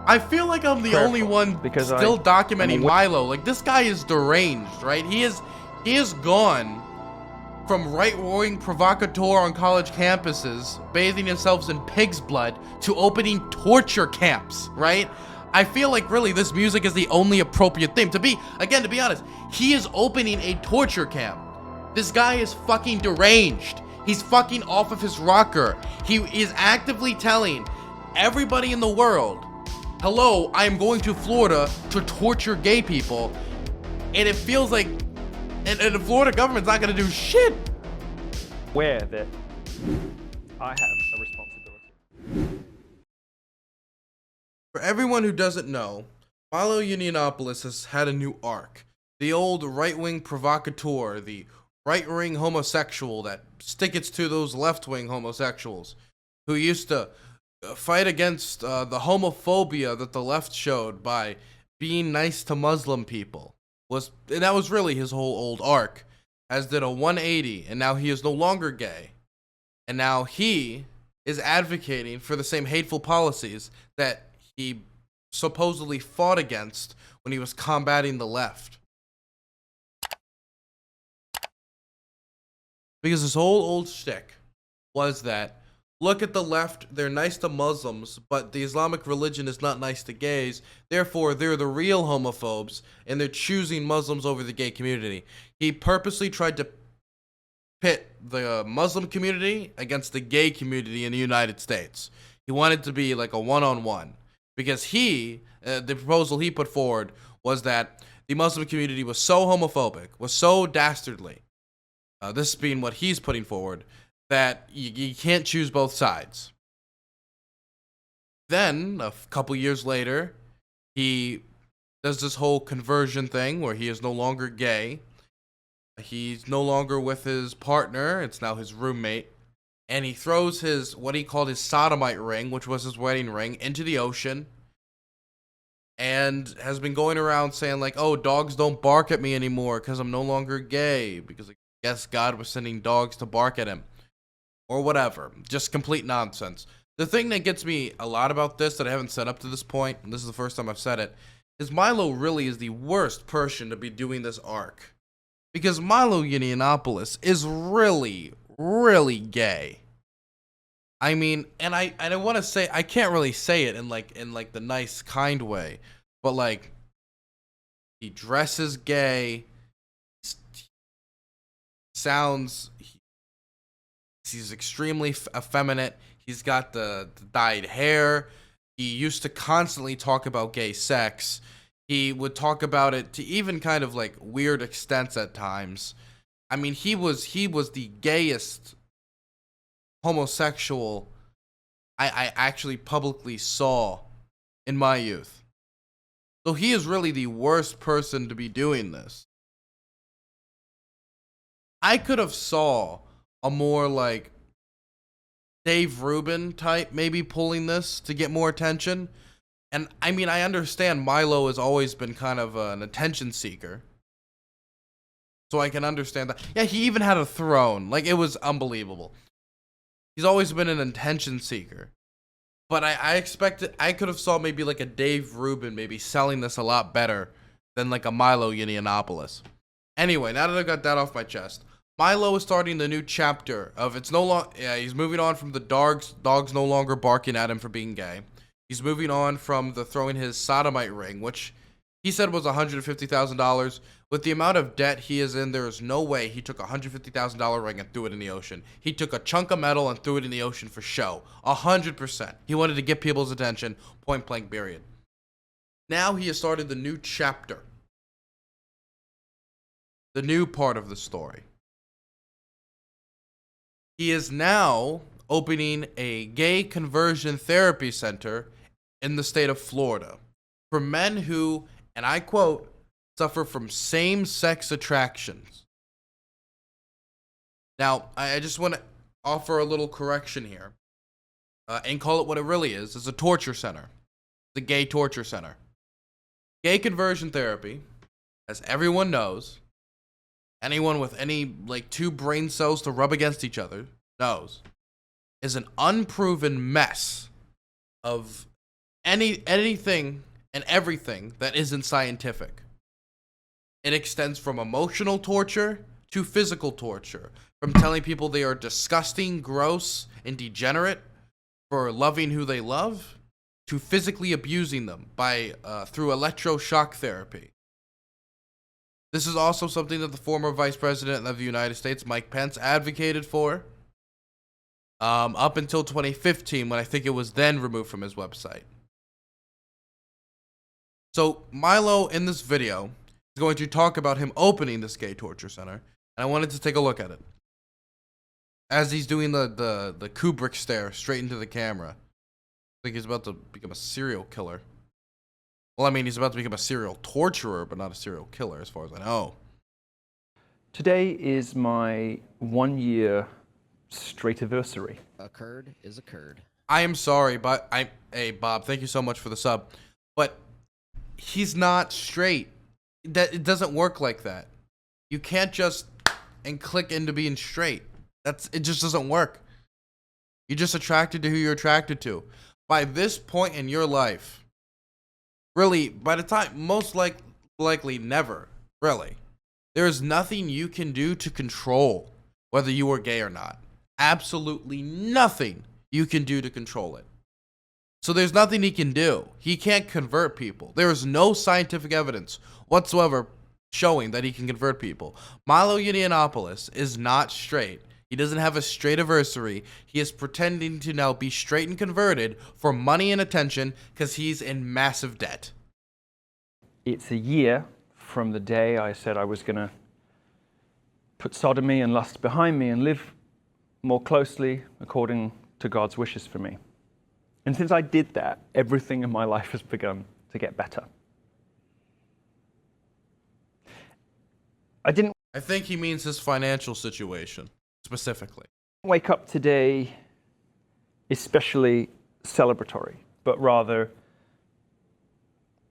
I feel like I'm the only one because still documenting I'm Milo. Like, this guy is deranged, right? He is gone from right-wing provocateur on college campuses, bathing himself in pig's blood, to opening torture camps, right? I feel like really this music is the only appropriate thing. To be honest, he is opening a torture camp. This guy is fucking deranged. He's fucking off of his rocker. He is actively telling everybody in the world, hello, I am going to Florida to torture gay people. And it feels like, and the Florida government's not going to do shit. aware that I have a responsibility. For everyone who doesn't know, Milo Yiannopoulos has had a new arc. The old right-wing provocateur, the right-wing homosexual that sticks to those left-wing homosexuals, who used to fight against the homophobia that the left showed by being nice to Muslim people. And that was really his whole old arc, as did a 180, and now he is no longer gay. And now he is advocating for the same hateful policies that he supposedly fought against when he was combating the left. Because his whole old shtick was that, look at the left, they're nice to Muslims, but the Islamic religion is not nice to gays, therefore they're the real homophobes, and they're choosing Muslims over the gay community. He purposely tried to pit the Muslim community against the gay community in the United States. He wanted to be like a one-on-one. Because the proposal he put forward was that the Muslim community was so homophobic, was so dastardly, this being what he's putting forward, that you can't choose both sides. Then, a couple years later, he does this whole conversion thing where he is no longer gay. He's no longer with his partner, it's now his roommate. And he throws what he called his sodomite ring, which was his wedding ring, into the ocean. And has been going around saying like, oh, dogs don't bark at me anymore because I'm no longer gay. Because I guess God was sending dogs to bark at him. Or whatever. Just complete nonsense. The thing that gets me a lot about this that I haven't said up to this point, and this is the first time I've said it, is Milo really is the worst person to be doing this arc. Because Milo Yiannopoulos is really gay. I mean, and I want to say, I can't really say it in like the nice kind way, but like, he dresses gay, he's extremely effeminate, he's got the dyed hair, he used to constantly talk about gay sex, he would talk about it to even kind of like weird extents at times. I mean, he was the gayest homosexual I actually publicly saw in my youth. So he is really the worst person to be doing this. I could have saw a more like Dave Rubin type maybe pulling this to get more attention. And I mean, I understand Milo has always been kind of an attention seeker. So I can understand that. Yeah, he even had a throne. Like, it was unbelievable. He's always been an attention seeker. But I expected, I could have saw maybe like a Dave Rubin maybe selling this a lot better than like a Milo Yiannopoulos. Anyway, now that I got that off my chest, Milo is starting the new chapter of he's moving on from the dogs no longer barking at him for being gay. He's moving on from the throwing his sodomite ring, which he said was $150,000. With the amount of debt he is in, there is no way he took a $150,000 ring and threw it in the ocean. He took a chunk of metal and threw it in the ocean for show. 100%. He wanted to get people's attention, point blank, period. Now he has started the new chapter. The new part of the story. He is now opening a gay conversion therapy center in the state of Florida for men who, and I quote, suffer from same-sex attractions. Now, I just want to offer a little correction here and call it what it really is. It's a torture center. The gay torture center. Gay conversion therapy, as everyone knows, anyone with any like two brain cells to rub against each other knows, is an unproven mess of anything and everything that isn't scientific. It extends from emotional torture to physical torture, from telling people they are disgusting, gross, and degenerate for loving who they love, to physically abusing them through electroshock therapy. This is also something that the former Vice President of the United States, Mike Pence, advocated for up until 2015, when I think it was then removed from his website. So Milo, in this video, is going to talk about him opening this gay torture center, and I wanted to take a look at it. As he's doing the Kubrick stare straight into the camera. I think he's about to become a serial killer. Well, I mean, he's about to become a serial torturer, but not a serial killer, as far as I know. Today is my 1-year straight anniversary. A curd is a curd. I am sorry, but hey, Bob, thank you so much for the sub. But he's not straight. It doesn't work like that. You can't just and click into being straight. It just doesn't work. You're just attracted to who you're attracted to. By this point in your life, really, by the time, most likely never, really, there is nothing you can do to control whether you are gay or not. Absolutely nothing you can do to control it. So there's nothing he can do. He can't convert people. There is no scientific evidence whatsoever showing that he can convert people. Milo Yiannopoulos is not straight. He doesn't have a straight anniversary. He is pretending to now be straight and converted for money and attention because he's in massive debt. It's a year from the day I said I was going to put sodomy and lust behind me and live more closely according to God's wishes for me. And since I did that, everything in my life has begun to get better. I think he means his financial situation, specifically. Wake up today especially celebratory, but rather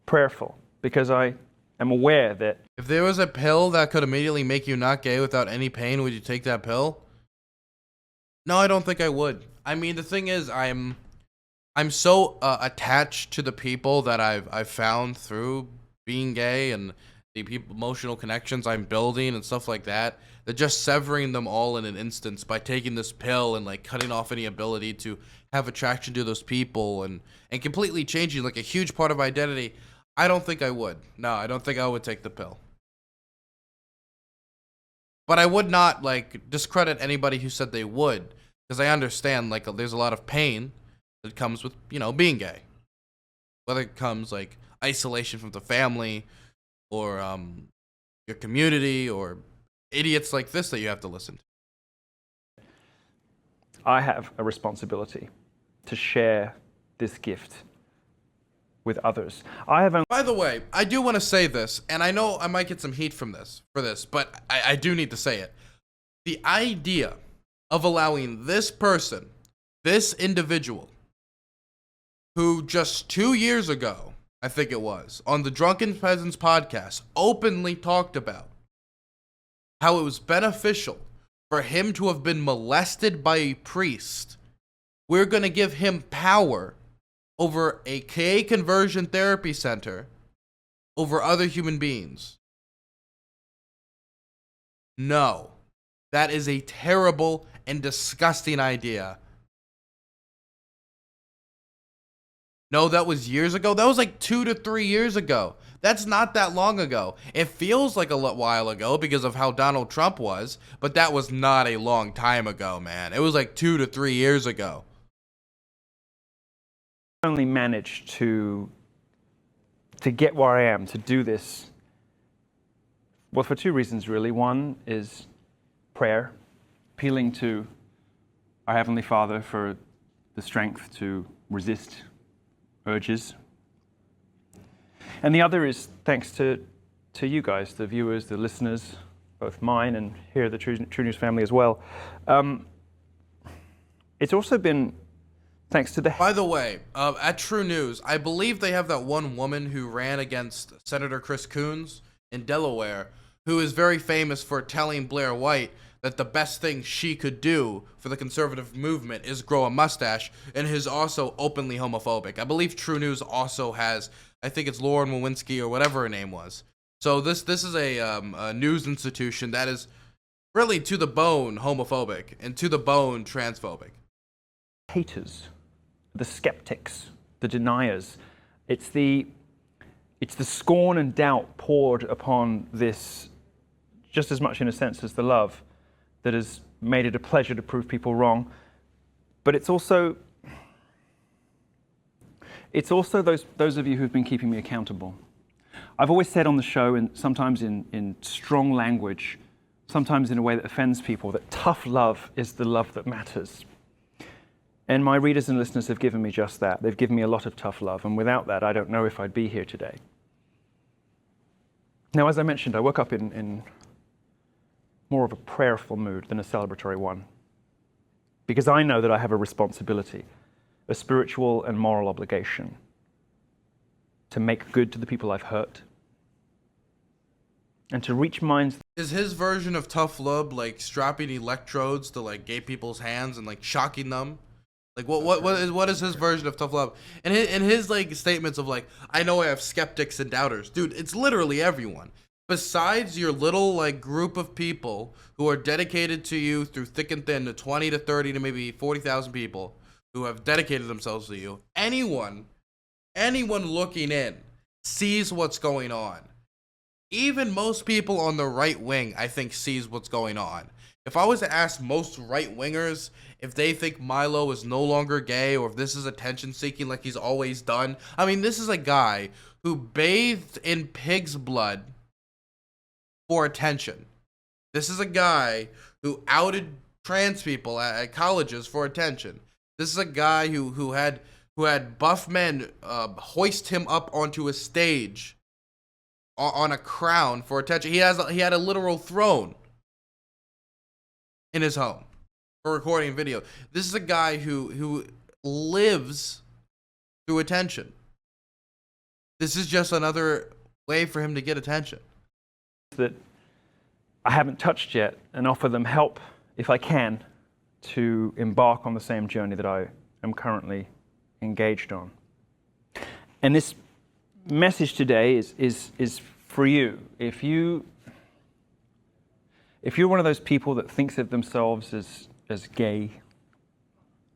prayerful, because I am aware that if there was a pill that could immediately make you not gay without any pain, would you take that pill? No, I don't think I would. I mean, the thing is, I'm so attached to the people that I've found through being gay and the emotional connections I'm building and stuff like that, that just severing them all in an instance by taking this pill and like cutting off any ability to have attraction to those people and completely changing like a huge part of my identity, I don't think I would. No, I don't think I would take the pill. But I would not like discredit anybody who said they would, because I understand like there's a lot of pain that comes with, you know, being gay. Whether it comes like isolation from the family or your community or idiots like this that you have to listen to. I have a responsibility to share this gift with others. By the way, I do want to say this, and I know I might get some heat for this, but I do need to say it. The idea of allowing this person, this individual, who just 2 years ago, I think it was, on the Drunken Peasants podcast, openly talked about how it was beneficial for him to have been molested by a priest. We're going to give him power over a gay conversion therapy center over other human beings. No, that is a terrible and disgusting idea. No, that was years ago. That was like 2 to 3 years ago. That's not that long ago. It feels like a while ago because of how Donald Trump was, but that was not a long time ago, man. It was like 2 to 3 years ago. I only managed to get where I am, to do this, well, for 2 reasons, really. One is prayer, appealing to our Heavenly Father for the strength to resist urges. And the other is thanks to you guys, the viewers, the listeners, both mine and here at the True News family as well. It's also been thanks to the... By the way, at True News, I believe they have that one woman who ran against Senator Chris Coons in Delaware, who is very famous for telling Blair White that the best thing she could do for the conservative movement is grow a mustache, and is also openly homophobic. I believe True News also has, I think it's Lauren Lewinsky or whatever her name was. So this is a news institution that is really to the bone homophobic and to the bone transphobic. Haters, the skeptics, the deniers. It's the scorn and doubt poured upon this, just as much in a sense as the love, that has made it a pleasure to prove people wrong. But it's also those of you who've been keeping me accountable. I've always said on the show, and sometimes in strong language, sometimes in a way that offends people, that tough love is the love that matters. And my readers and listeners have given me just that. They've given me a lot of tough love, and without that, I don't know if I'd be here today. Now, as I mentioned, I woke up in more of a prayerful mood than a celebratory one, because I know that I have a responsibility, a spiritual and moral obligation to make good to the people I've hurt, and to reach minds. Is his version of tough love like strapping electrodes to like gay people's hands and like shocking them? Like what is his version of tough love? And his like statements of like, I know I have skeptics and doubters. Dude, it's literally everyone. Besides your little like group of people who are dedicated to you through thick and thin, to 20 to 30 to maybe 40,000 people who have dedicated themselves to you, anyone looking in sees what's going on. Even most people on the right wing, I think, sees what's going on. If I was to ask most right wingers if they think Milo is no longer gay, or if this is attention seeking like he's always done, I mean, this is a guy who bathed in pig's blood for attention. This is a guy who outed trans people at colleges for attention. This is a guy who had buff men hoist him up onto a stage on a crown for attention. He had a literal throne in his home for recording video. This is a guy who lives through attention. This is just another way for him to get attention that I haven't touched yet, and offer them help if I can to embark on the same journey that I am currently engaged on. And this message today is for you. If you're one of those people that thinks of themselves as gay,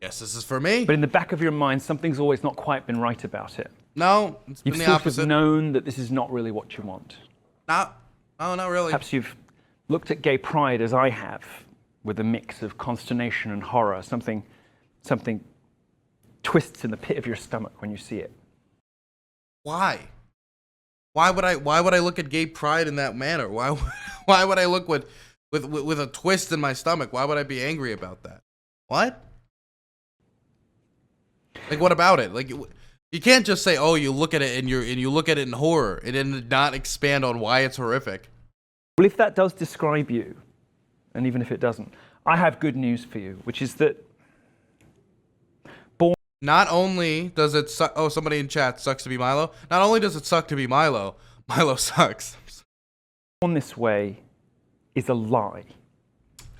yes, this is for me. but in the back of your mind, something's always not quite been right about it. No, it's been You've the sort opposite. of known that this is not really what you want. No, not really. Perhaps you've looked at gay pride as I have, with a mix of consternation and horror. Something twists in the pit of your stomach when you see it. Why? Why would I look at gay pride in that manner? Why would I look with a twist in my stomach? Why would I be angry about that? What? Like, what about it? Like, you can't just say, "Oh, you look at it and you look at it in horror," and then not expand on why it's horrific. Well, if that does describe you, and even if it doesn't, I have good news for you, which is that Not only does it suck. Oh, somebody in chat, sucks to be Milo. Not only does it suck to be Milo, Milo sucks. born this way is a lie.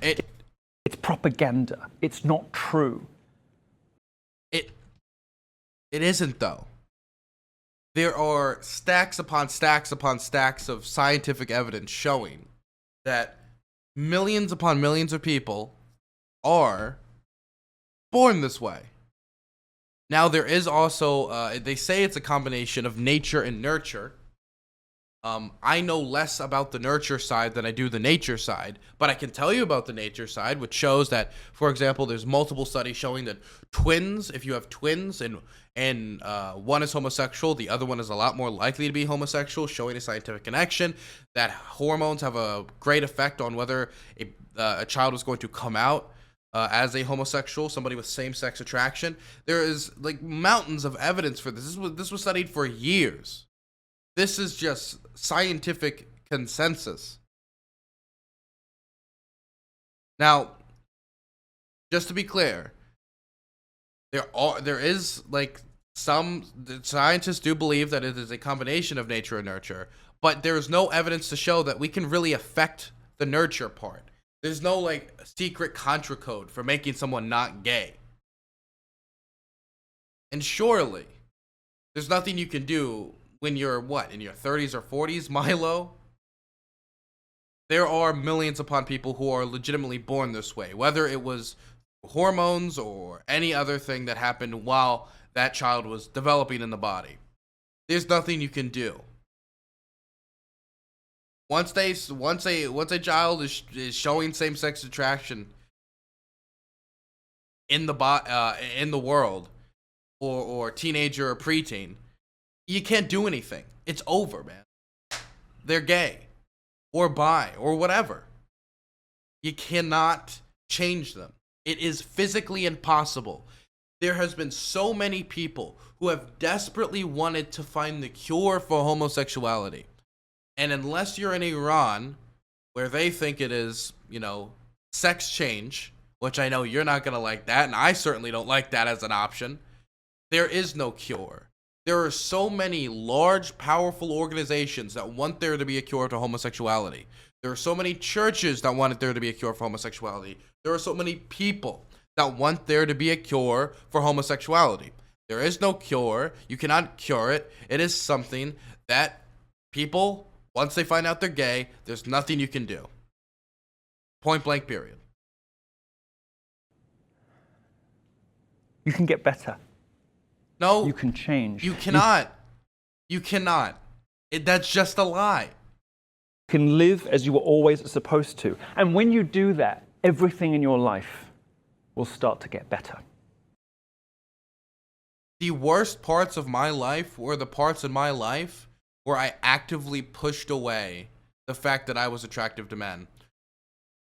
It's propaganda. It's not true. It isn't, though. There are stacks upon stacks upon stacks of scientific evidence showing that millions upon millions of people are born this way. Now, there is also, they say it's a combination of nature and nurture. I know less about the nurture side than I do the nature side, but I can tell you about the nature side, which shows that, for example, there's multiple studies showing that twins, if you have twins and one is homosexual, the other one is a lot more likely to be homosexual, showing a scientific connection, that hormones have a great effect on whether a child is going to come out as a homosexual, somebody with same-sex attraction. There is like mountains of evidence for this. This was studied for years. This is just scientific consensus. Now, just to be clear, there is like some scientists do believe that it is a combination of nature and nurture, but there is no evidence to show that we can really affect the nurture part. There's no like secret contra code for making someone not gay. And surely there's nothing you can do when you're what, in your 30s or 40s, Milo? There are millions upon people who are legitimately born this way, whether it was hormones or any other thing that happened while that child was developing in the body. There's nothing you can do. Once a child is showing same-sex attraction in the world, or teenager or preteen, you can't do anything. It's over, man. They're gay or bi or whatever. You cannot change them. It is physically impossible. There has been so many people who have desperately wanted to find the cure for homosexuality. And unless you're in Iran, where they think it is, sex change, which I know you're not going to like that, and I certainly don't like that as an option, there is no cure. There are so many large, powerful organizations that want there to be a cure to homosexuality. There are so many churches that want there to be a cure for homosexuality. There are so many people that want there to be a cure for homosexuality. There is no cure. You cannot cure it. It is something that people, once they find out they're gay, there's nothing you can do. Point blank, period. You can get better. No. You can change. You cannot. You cannot. That's just a lie. You can live as you were always supposed to. And when you do that, everything in your life will start to get better. The worst parts of my life were the parts in my life where I actively pushed away the fact that I was attractive to men.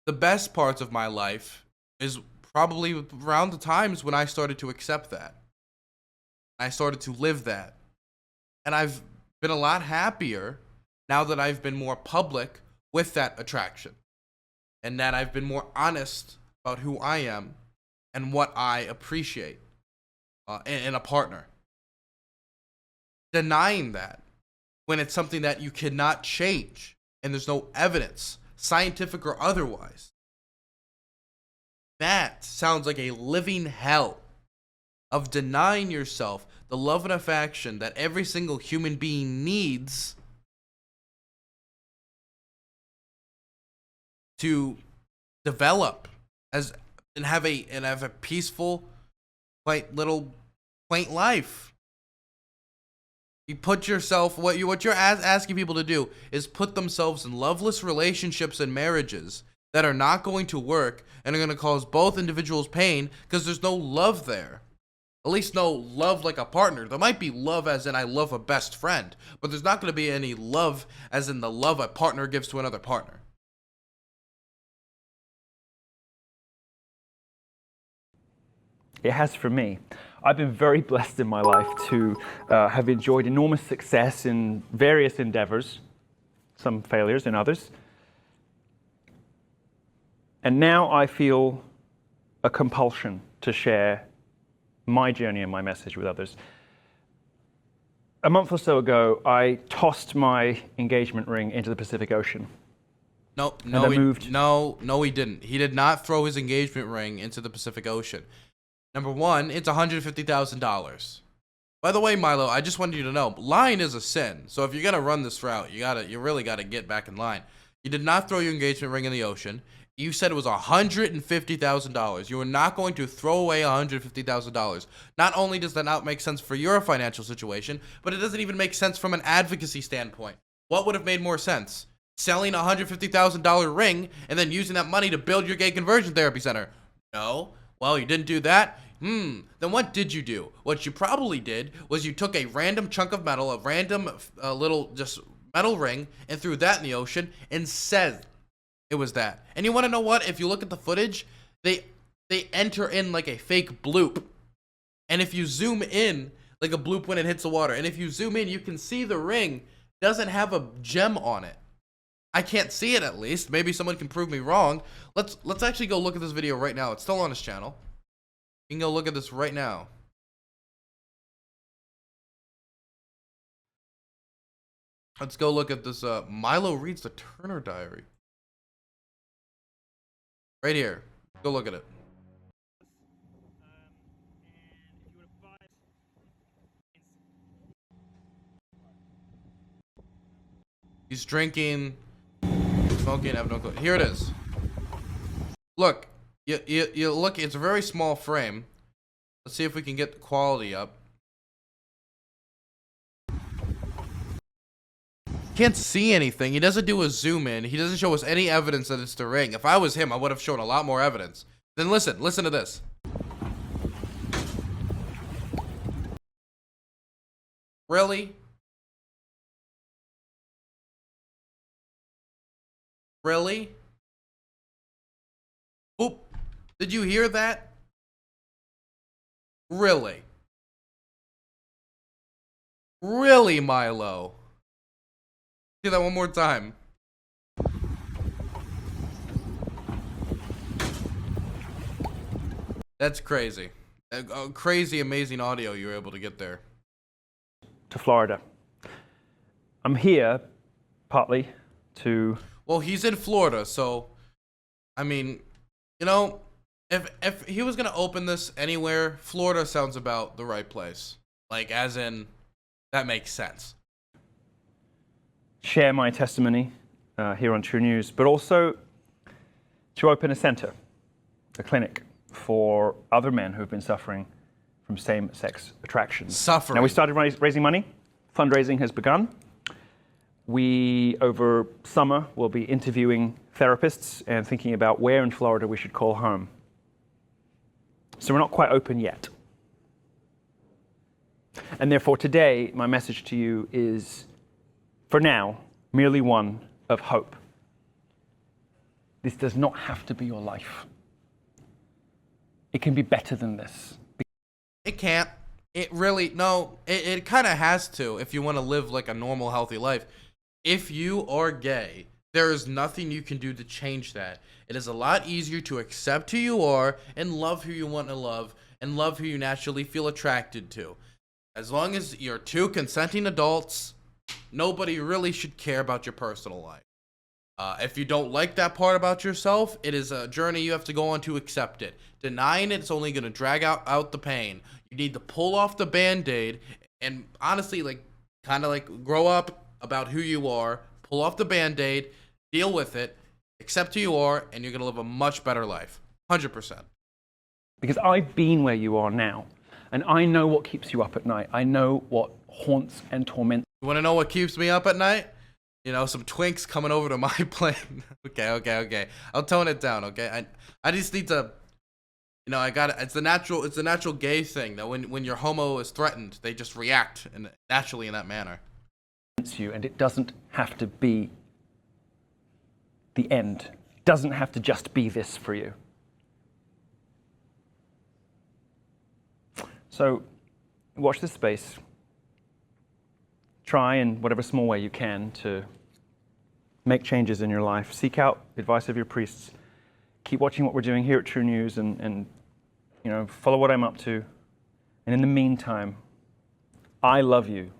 The best parts of my life is probably around the times when I started to accept that. I started to live that. And I've been a lot happier now that I've been more public with that attraction. And that I've been more honest about who I am and what I appreciate in a partner. Denying that when it's something that you cannot change and there's no evidence, scientific or otherwise, that sounds like a living hell of denying yourself the love and affection that every single human being needs to develop and have a peaceful, quaint life. You put yourself, what you're asking people to do is put themselves in loveless relationships and marriages that are not going to work and are going to cause both individuals pain because there's no love there. At least no love like a partner. There might be love as in I love a best friend, but there's not going to be any love as in the love a partner gives to another partner. It has for me. I've been very blessed in my life to have enjoyed enormous success in various endeavors, some failures in others. And now I feel a compulsion to share my journey and my message with others. A month or so ago, I tossed my engagement ring into the Pacific Ocean. No, he didn't. He did not throw his engagement ring into the Pacific Ocean. Number one, it's $150,000. By the way, Milo, I just wanted you to know, lying is a sin. So if you're gonna run this route, you really gotta get back in line. You did not throw your engagement ring in the ocean. You said it was $150,000. You were not going to throw away $150,000. Not only does that not make sense for your financial situation, but it doesn't even make sense from an advocacy standpoint. What would have made more sense? Selling a $150,000 ring and then using that money to build your gay conversion therapy center? No. Well, you didn't do that? Then what did you do? What you probably did was you took a random chunk of metal, a random little just metal ring, and threw that in the ocean and said it was that. And you want to know what? If you look at the footage, they enter in like a fake bloop. And if you zoom in, like a bloop when it hits the water, and if you zoom in, you can see the ring doesn't have a gem on it. I can't see it, at least. Maybe someone can prove me wrong. Let's actually go look at this video right now. It's still on his channel. You can go look at this right now. Let's go look at this. Milo reads the Turner Diary. Right here. Go look at it. He's drinking, smoking, have no clue. Here it is. Look, you look. It's a very small frame. Let's see if we can get the quality up. Can't see anything. He doesn't do a zoom in. He doesn't show us any evidence that it's the ring. If I was him, I would have shown a lot more evidence. Then listen to this. Really? Really? Oop. Did you hear that? Really? Really, Milo? Do that one more time. That's crazy. Crazy, amazing audio you were able to get there. To Florida. I'm here partly to... Well, he's in Florida, so I mean, you know, if he was gonna open this anywhere, Florida sounds about the right place. Like, as in, that makes sense. share my testimony here on True News, but also to open a center, a clinic for other men who've been suffering from same-sex attraction. Suffering. Now, we started raising money. Fundraising has begun. We, over summer, will be interviewing therapists and thinking about where in Florida we should call home. So we're not quite open yet. And therefore, today, my message to you is, for now, merely one of hope. This does not have to be your life. It can be better than this. It can't. It really, no, it kind of has to if you want to live like a normal, healthy life. If you are gay, there is nothing you can do to change that. It is a lot easier to accept who you are and love who you want to love and love who you naturally feel attracted to. As long as you're two consenting adults, nobody really should care about your personal life. If you don't like that part about yourself, it is a journey you have to go on to accept it. Denying it's only going to drag out the pain. You need to pull off the Band-Aid and honestly, like, kind of like grow up about who you are, pull off the Band-Aid, deal with it, accept who you are, and you're going to live a much better life. 100%. Because I've been where you are now, and I know what keeps you up at night. I know what haunts and torments. You want to know what keeps me up at night? You know, some twinks coming over to my plane. Okay. I'll tone it down, okay? I just need to, you know, it's the natural gay thing that when your homo is threatened, they just react naturally in that manner. You, and it doesn't have to be the end. It doesn't have to just be this for you. So watch this space. Try in whatever small way you can to make changes in your life. Seek out advice of your priests. Keep watching what we're doing here at True News and you know, follow what I'm up to. And in the meantime, I love you.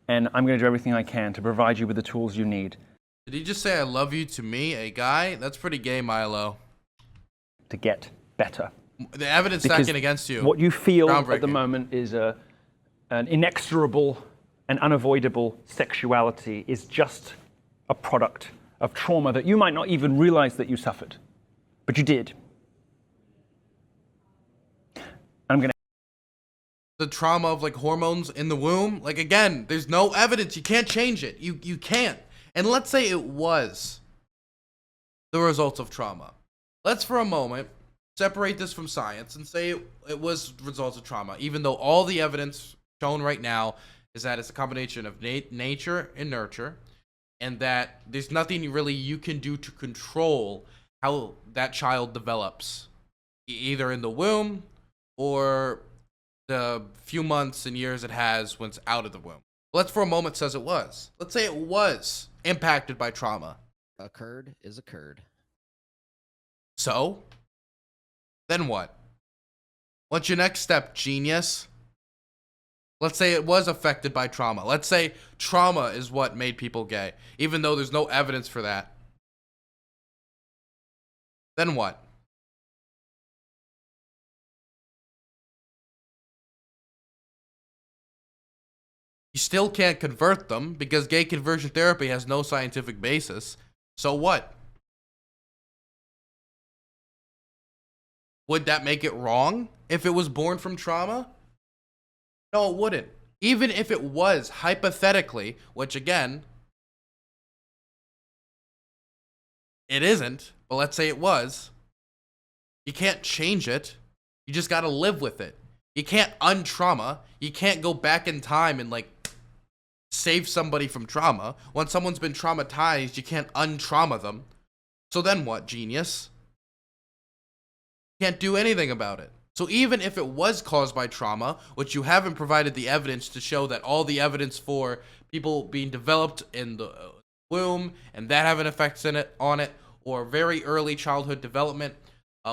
And I'm going to do everything I can to provide you with the tools you need. Did he just say I love you to me, a guy? That's pretty gay, Milo. To get better. The evidence Because stacking against you. What you feel at the moment is an inexorable and unavoidable sexuality is just a product of trauma that you might not even realize that you suffered. But you did. I'm going to... The trauma of like hormones in the womb. Like, again, there's no evidence. You can't change it. You can't. And let's say it was the results of trauma. Let's for a moment separate this from science and say it was results of trauma, even though all the evidence shown right now is that it's a combination of nature and nurture, and that there's nothing really you can do to control how that child develops, either in the womb or the few months and years it has when it's out of the womb. Let's for a moment says it was. Let's say it was impacted by trauma. Occurred is occurred. So, then what? What's your next step, genius? Let's say it was affected by trauma. Let's say trauma is what made people gay, even though there's no evidence for that. Then what? You still can't convert them because gay conversion therapy has no scientific basis. So what? Would that make it wrong if it was born from trauma? No, it wouldn't. Even if it was, hypothetically, which again, it isn't, but let's say it was, you can't change it. You just gotta live with it. You can't untrauma. You can't go back in time and like save somebody from trauma. When someone's been traumatized, you can't untrauma them. So then what, genius? Can't do anything about it. So even if it was caused by trauma, which you haven't provided the evidence to show that all the evidence for people being developed in the womb and that having effects on it, or very early childhood development,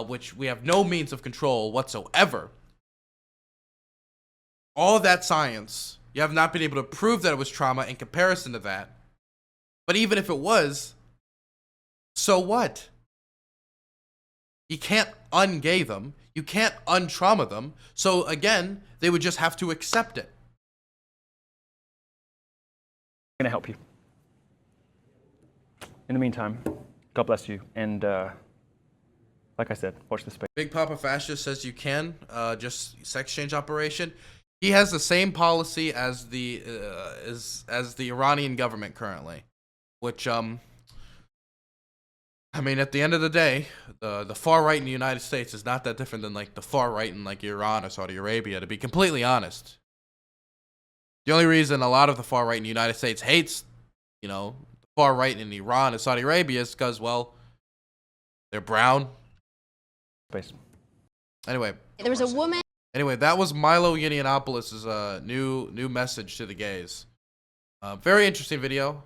which we have no means of control whatsoever. All that science, you have not been able to prove that it was trauma in comparison to that. But even if it was, so what? You can't ungay them. You can't untrauma them. So again, they would just have to accept it. I'm gonna help you. In the meantime, God bless you. And like I said, watch the space. Big Papa Fascist says you can, just sex change operation. He has the same policy as the Iranian government currently, which I mean, at the end of the day, the far right in the United States is not that different than like the far right in like Iran or Saudi Arabia, to be completely honest. The only reason a lot of the far right in the United States hates, you know, the far right in Iran and Saudi Arabia is because, well, they're brown. Space. Anyway. There was a woman. Anyway, that was Milo Yiannopoulos' new message to the gays. Very interesting video.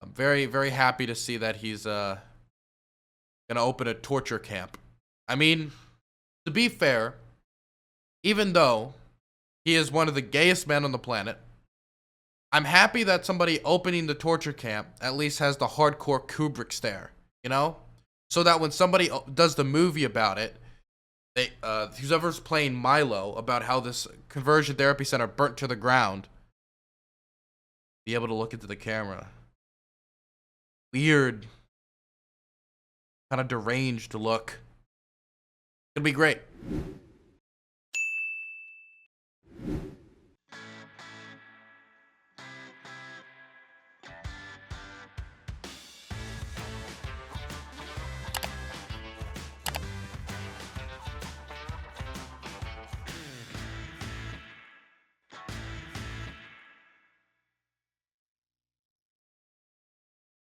I'm very, very happy to see that he's gonna open a torture camp. I mean, to be fair, even though he is one of the gayest men on the planet, I'm happy that somebody opening the torture camp at least has the hardcore Kubrick stare, you know? So that when somebody does the movie about it, they, whoever's playing Milo about how this conversion therapy center burnt to the ground, be able to look into the camera. Weird, kind of deranged look. It'll be great.